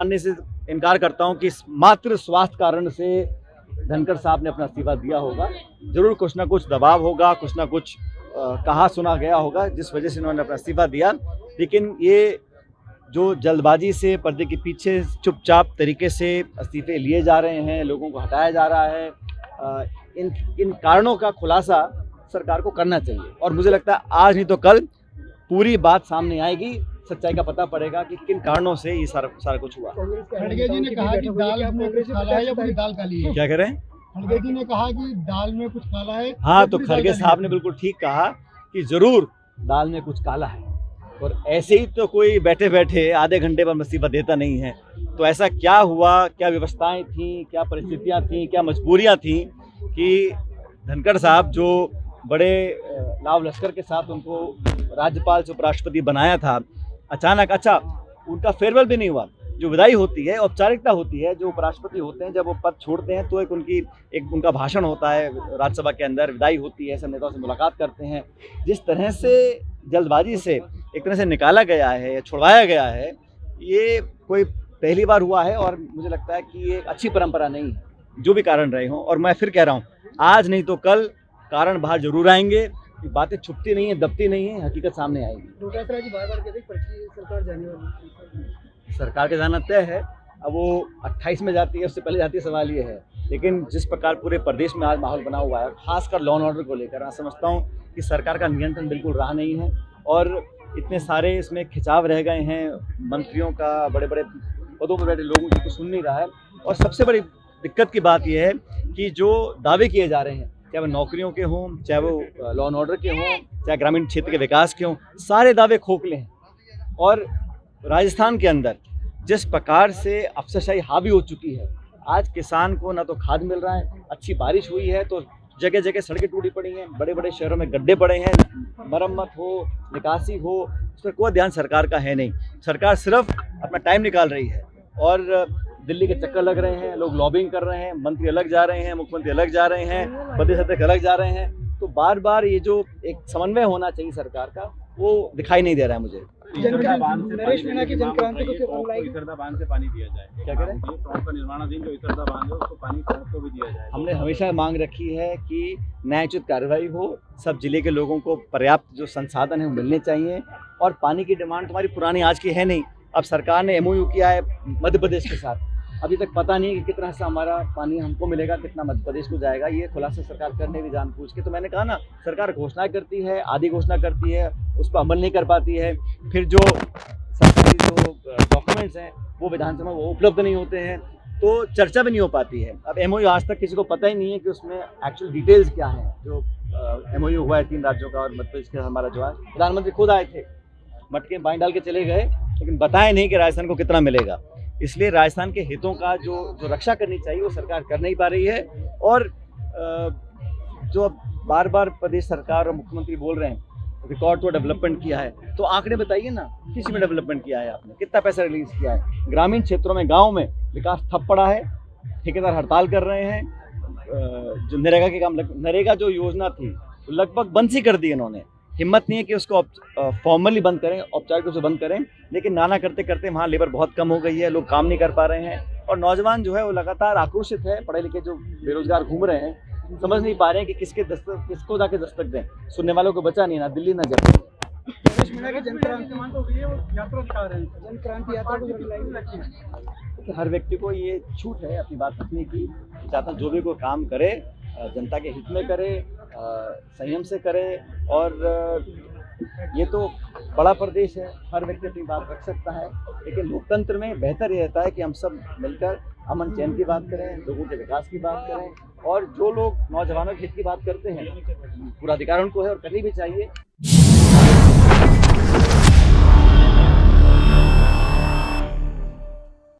मानने से इनकार करता हूं कि मात्र स्वास्थ्य कारण से धनखड़ साहब ने अपना इस्तीफा दिया होगा। जरूर कुछ ना कुछ दबाव होगा, कुछ ना कुछ कहा सुना गया होगा जिस वजह से उन्होंने अपना इस्तीफा दिया। लेकिन ये जो जल्दबाजी से पर्दे के पीछे चुपचाप तरीके से इस्तीफे लिए जा रहे हैं, लोगों को हटाया जा रहा है, इन कारणों का खुलासा सरकार को करना चाहिए। और मुझे लगता है आज नहीं तो कल पूरी बात सामने आएगी, सच्चाई का पता पड़ेगा कि किन कारणों से ये सारा कुछ हुआ। खड़गे जी ने कहा कि दाल में कुछ काला है या पूरी दाल काली है। क्या कह रहे हैं? खड़गे जी ने कहा कि दाल में कुछ काला है। हाँ, तो खड़गे साहब ने बिल्कुल ठीक कहा कि जरूर दाल में कुछ काला है, और ऐसे ही तो कोई बैठे बैठे आधे घंटे पर इस्तीफा देता नहीं है। तो ऐसा क्या हुआ, क्या व्यवस्थाएं थी, क्या परिस्थितियां थी, क्या मजबूरियां थी कि धनखड़ साहब जो बड़े लाव लश्कर के साथ उनको राज्यपाल से उपराष्ट्रपति बनाया था, अचानक अच्छा उनका फेयरवेल भी नहीं हुआ। जो विदाई होती है, औपचारिकता होती है, जो उपराष्ट्रपति होते हैं जब वो पद छोड़ते हैं तो एक उनका भाषण होता है राज्यसभा के अंदर, विदाई होती है, सब नेताओं से मुलाकात करते हैं। जिस तरह से जल्दबाजी से एक तरह से निकाला गया है या छुड़वाया गया है, ये कोई पहली बार हुआ है और मुझे लगता है कि ये अच्छी परंपरा नहीं है, जो भी कारण रहे हों। और मैं फिर कह रहा हूँ, आज नहीं तो कल कारण बाहर जरूर आएंगे। बातें छुपती नहीं है, दबती नहीं है, हकीकत सामने आएगी। डॉक्टर जी बार-बार कहते हैं पर्ची सरकार जाने वाली। सरकार का जाना तय है, अब वो 28 में जाती है, उससे पहले जाती है, सवाल ये है। लेकिन जिस प्रकार पूरे प्रदेश में आज माहौल बना हुआ है, खासकर लॉ एंड ऑर्डर को लेकर, मैं समझता हूँ कि सरकार का नियंत्रण बिल्कुल रहा नहीं है और इतने सारे इसमें खिंचाव रह गए हैं मंत्रियों का, बड़े बड़े पदों पर बैठे लोगों की, कुछ सुन नहीं रहा है। और सबसे बड़ी दिक्कत की बात यह है कि जो दावे किए जा रहे हैं, चाहे वो नौकरियों के हों, चाहे वो लॉ एंड ऑर्डर के हों, चाहे ग्रामीण क्षेत्र के विकास के हों, सारे दावे खोखले हैं। और राजस्थान के अंदर जिस प्रकार से अफसरशाही हावी हो चुकी है, आज किसान को ना तो खाद मिल रहा है, अच्छी बारिश हुई है तो जगह जगह सड़कें टूटी पड़ी हैं, बड़े बड़े शहरों में गड्ढे पड़े हैं, मरम्मत हो, निकासी हो, उस पर कोई ध्यान सरकार का है नहीं। सरकार सिर्फ अपना टाइम निकाल रही है और दिल्ली के चक्कर लग रहे हैं, लोग लॉबिंग कर रहे हैं, मंत्री अलग जा रहे हैं, मुख्यमंत्री अलग जा रहे हैं, प्रदेश अध्यक्ष अलग जा रहे हैं। तो बार बार ये जो एक समन्वय होना चाहिए सरकार का, वो दिखाई नहीं दे रहा है मुझे। नरेश मीणा की जनक्रांति को इसरदा बांध से पानी दिया जाए। क्या करें? का निर्माणाधीन जो इसरदा बांध है उसको पानी को भी दिया जाए। हमने हमेशा मांग रखी है कि न्यायोचित कार्रवाई हो, सब जिले के लोगों को पर्याप्त जो संसाधन है वो मिलने चाहिए। और पानी की डिमांड तुम्हारी पुरानी आज की है नहीं। अब सरकार ने MOU किया है मध्य प्रदेश के साथ, अभी तक पता नहीं है कि कितना हिस्सा हमारा पानी हमको मिलेगा, कितना मध्य प्रदेश को जाएगा। ये खुलासा सरकार करने भी जानबूझ के। तो मैंने कहा ना, सरकार घोषणा करती है, आधी घोषणा करती है, उस पर अमल नहीं कर पाती है। फिर जो सरकारी जो डॉक्यूमेंट्स हैं वो विधानसभा में वो उपलब्ध नहीं होते हैं, तो चर्चा भी नहीं हो पाती है। अब MOU आज तक किसी को पता ही नहीं है कि उसमें एक्चुअल डिटेल्स क्या हैं। जो MOU हुआ है 3 राज्यों का और मध्य प्रदेश का, हमारा जो है प्रधानमंत्री खुद आए थे, मटके बांध डाल के चले गए, लेकिन बताया नहीं कि राजस्थान को कितना मिलेगा। इसलिए राजस्थान के हितों का जो रक्षा करनी चाहिए वो सरकार कर नहीं पा रही है। और जो बार बार प्रदेश सरकार और मुख्यमंत्री बोल रहे हैं रिकॉर्ड तो डेवलपमेंट किया है, तो आंकड़े बताइए ना, किस में डेवलपमेंट किया है आपने, कितना पैसा रिलीज किया है। ग्रामीण क्षेत्रों में, गाँव में विकास ठप पड़ा है, ठेकेदार हड़ताल कर रहे हैं। जो नरेगा के काम, नरेगा जो योजना थी लगभग बंद सी कर दी इन्होंने। हिम्मत नहीं है कि उसको फॉर्मली बंद करें, औपचारिक रूप से बंद करें, लेकिन नाना करते करते वहाँ लेबर बहुत कम हो गई है, लोग काम नहीं कर पा रहे हैं। और नौजवान जो है वो लगातार आक्रोशित है, पढ़े लिखे जो बेरोजगार घूम रहे हैं, समझ नहीं पा रहे हैं कि किसको जाके दस्तक दें। सुनने वालों को बचा नहीं, ना दिल्ली ना जयपुर। नरेश मीणा की जनक्रांति यात्रा दिखा रहे हैं, जनक्रांति यात्रा को हर व्यक्ति को ये छूट है अपनी बात रखने की, चाहता जो भी कोई काम करे जनता के हित में करे, संयम से करे। और ये तो बड़ा प्रदेश है, हर व्यक्ति अपनी बात रख सकता है, लेकिन लोकतंत्र में बेहतर ये रहता है कि हम सब मिलकर अमन चैन की बात करें, लोगों के विकास की बात करें। और जो लोग नौजवानों के हित की बात करते हैं, पूरा अधिकार उनको है और करनी भी चाहिए।